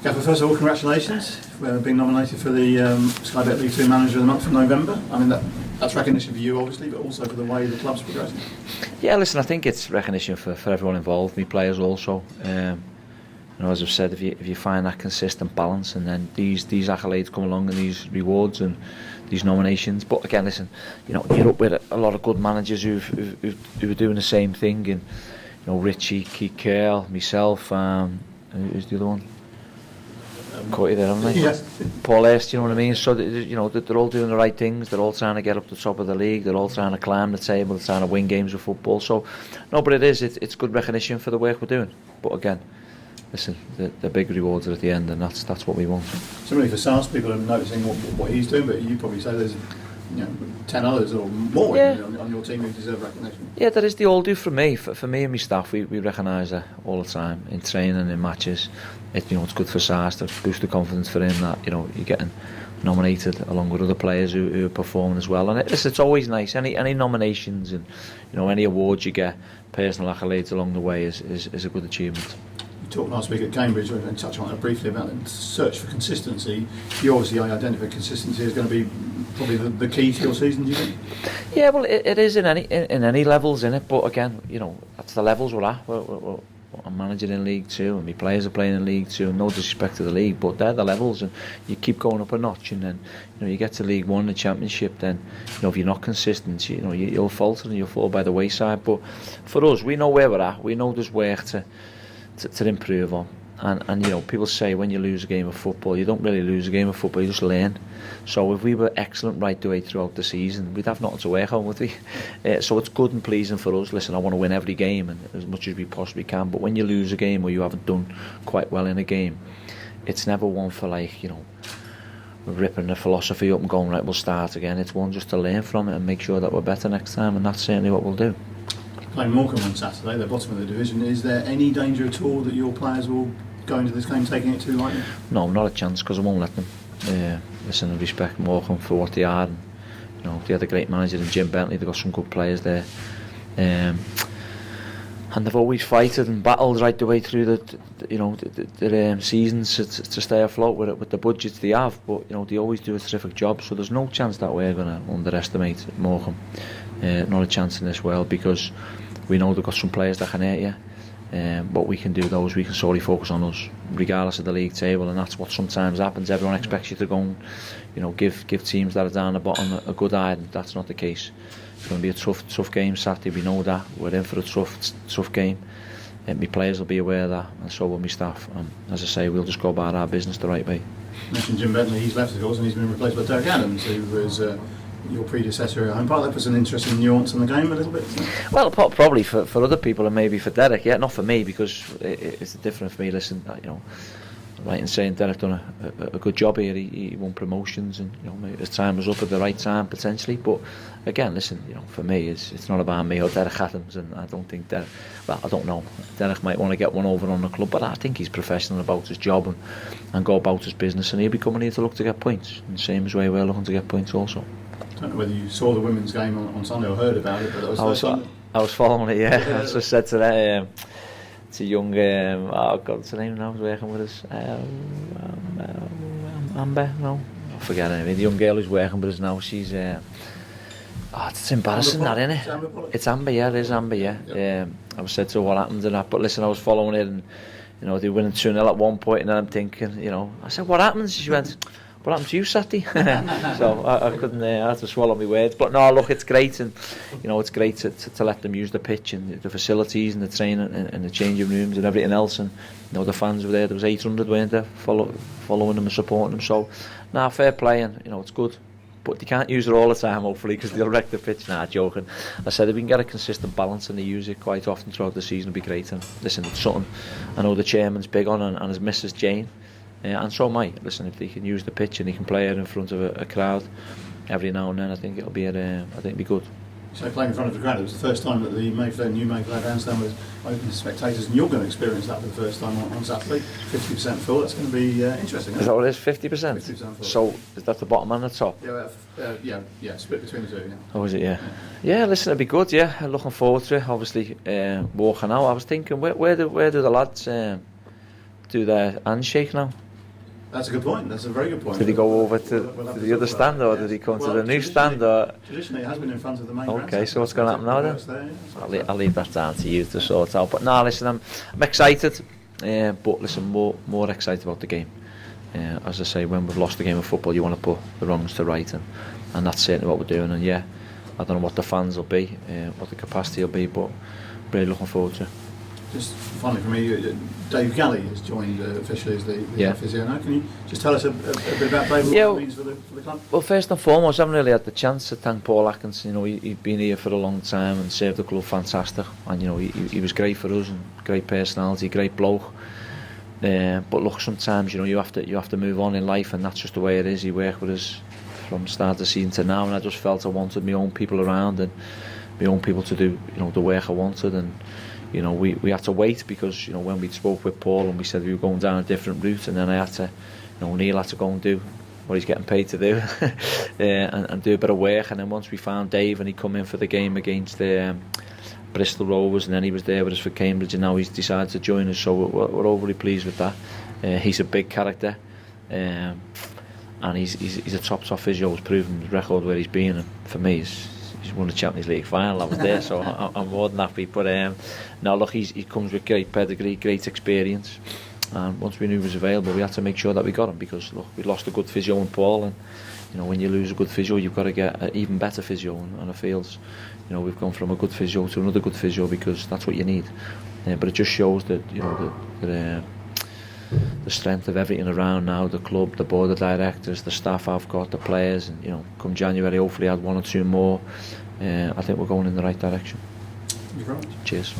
Gaffer, first of all, congratulations for being nominated for the Sky Bet League 2 Manager of the Month for November. I mean, that's recognition for you, obviously, but also for the way the club's progressing. Yeah, listen, I think it's recognition for everyone involved, me players also. As I've said, if you find that consistent balance, and then these accolades come along, and these rewards and these nominations. But again, listen, you're up with a lot of good managers who are doing the same thing, and Richie, Keith Curl, myself, who's the other one? Caught you there, haven't I? Yes. Paul Est, you know what I mean? So they're all doing the right things. They're all trying to get up to the top of the league. They're all trying to climb the table. They're trying to win games of football. So no, but it's good recognition for the work we're doing. But again, listen, the big rewards are at the end, and that's what we want. Similarly for SARS, people are noticing what he's doing, but you probably say there's 10 others or more on your team who deserve recognition. Yeah, that is the all do for me. For me and my staff, we recognise that all the time in training, in matches. It's good for SARS to boost the confidence for him that you're getting nominated along with other players who are performing as well. And it's always nice. Any nominations and any awards you get, personal accolades along the way is a good achievement. Talked last week at Cambridge and touched on it briefly about the search for consistency. You obviously identified consistency is going to be probably the key to your season, do you think? Yeah, well, it is in any levels in it, but again, that's the levels we're at. I'm managing in League 2 and my players are playing in League 2, no disrespect to the league, but they're the levels, and you keep going up a notch, and then you get to League 1, the Championship, then if you're not consistent, you'll falter and you'll fall by the wayside. But for us, we know where we're at, we know there's work to improve on, and people say when you lose a game of football, you don't really lose a game of football, you just learn. So if we were excellent right the way throughout the season, we'd have nothing to work on, would we? So it's good and pleasing for us. Listen, I want to win every game and as much as we possibly can, but when you lose a game or you haven't done quite well in a game, it's never one for ripping the philosophy up and going, right, we'll start again. It's one just to learn from it and make sure that we're better next time, and that's certainly what we'll do. Playing Morecambe on Saturday, the bottom of the division, is there any danger at all that your players will go into this game taking it too lightly? No, not a chance, because I won't let them. Listen, I respect Morecambe for what they are, and they had a great manager in Jim Bentley. They've got some good players there, and they've always fighted and battled right the way through the seasons to stay afloat with the budgets they have. But they always do a terrific job, so there's no chance that we're going to underestimate Morecambe. Not a chance in this world, because we know they've got some players that can hurt you. What we can do though is we can solely focus on us, regardless of the league table, and that's what sometimes happens. Everyone expects you to go and give teams that are down the bottom a good eye, and that's not the case. It's going to be a tough game Saturday. We know that. We're in for a tough game. My players will be aware of that, and so will my staff. As I say, we'll just go about our business the right way. You mentioned Jim Bentley. He's left, of course, and he's been replaced by Derek Adams, who was your predecessor at home. Part that puts an interesting nuance in the game a little bit. Well, probably for other people and maybe for Derek, yeah, not for me, because it's different for me. Listen, right in saying Derek done a good job here. He won promotions, and his time was up at the right time potentially. But again, listen, for me, it's not about me or Derek Adams, and I don't think Derek. Well, I don't know. Derek might want to get one over on the club, but I think he's professional about his job and go about his business, and he'll be coming here to look to get points, in the same way we're looking to get points also. I don't know whether you saw the women's game on Sunday or heard about it, but that was I was following it, yeah. I just said to that, it's a young, what's her name now, who's working with us? Amber, no? I forget her name. The young girl who's working with us now, she's, it's embarrassing that, isn't it? It's Amber, yeah, it is Amber, yeah. I was said to her what happened and that, but listen, I was following it, and, they were winning 2-0 at one point, and then I'm thinking, I said, what happens? She went, what happened to you, Saturday? So I couldn't, I had to swallow my words. But no, look, it's great, and it's great to let them use the pitch and the facilities and the training and the changing rooms and everything else. And the fans were there. There was 800, weren't there, following them and supporting them. So, fair play, and it's good. But they can't use it all the time, hopefully, because they'll wreck the pitch. Joking. I said if we can get a consistent balance and they use it quite often throughout the season, it'll be great. And listen, it's something I know the chairman's big on, and his missus Jane. And so am I. Listen, if they can use the pitch and they can play it in front of a crowd every now and then, I think it'll be good. So playing in front of the crowd, it was the first time that the new Mayfair Bandstand was open to spectators, and you're going to experience that for the first time on Saturday. 50% full. That's going to be interesting. Is that what it is? 50%? 50% full. So is that the bottom and the top? Yeah, split between the two. Yeah. Oh, is it? Yeah. Listen, it'll be good. Yeah, looking forward to it. Obviously, walking out. I was thinking, where do the lads do their handshake now? That's a good point. That's a very good point. Did he go over to the other stand, or did he come to the new stand? Or traditionally, it has been in front of the main. Okay, so what's going to happen now then? I'll leave that down to you to sort out. But no, listen, I'm excited, but listen, more excited about the game. As I say, when we've lost the game of football, you want to put the wrongs to right, and that's certainly what we're doing. And yeah, I don't know what the fans will be, what the capacity will be, but really looking forward to it. Just finally for me, Dave Galley has joined officially as the physio now. Can you just tell us a bit about Dave, what it means for the club? Well, first and foremost, I haven't really had the chance to thank Paul Atkinson. You know, he'd been here for a long time and served the club fantastic, and you know, he was great for us, and great personality, great bloke. But look, sometimes you know you have to move on in life, and that's just the way it is. He worked with us from start of the season to now, and I just felt I wanted my own people around and my own people to do the work I wanted. And you know, we had to wait because you know when we spoke with Paul and we said we were going down a different route, and then I had to, Neil had to go and do what he's getting paid to do and do a bit of work. And then once we found Dave and he come in for the game against Bristol Rovers, and then he was there with us for Cambridge, and now he's decided to join us, so we're overly pleased with that. He's a big character, and he's a top physio. He's proven his record where he's been, and for me he's won the Champions League final. I was there, so I'm more than happy. But now look, he comes with great pedigree, great experience, and once we knew he was available, we had to make sure that we got him, because look, we lost a good physio in Paul, and when you lose a good physio, you've got to get an even better physio, and it feels we've gone from a good physio to another good physio, because that's what you need. But it just shows that the strength of everything around now, the club, the board of directors, the staff I've got, the players, and come January, hopefully add one or two more. I think we're going in the right direction. Thank you very much. Cheers.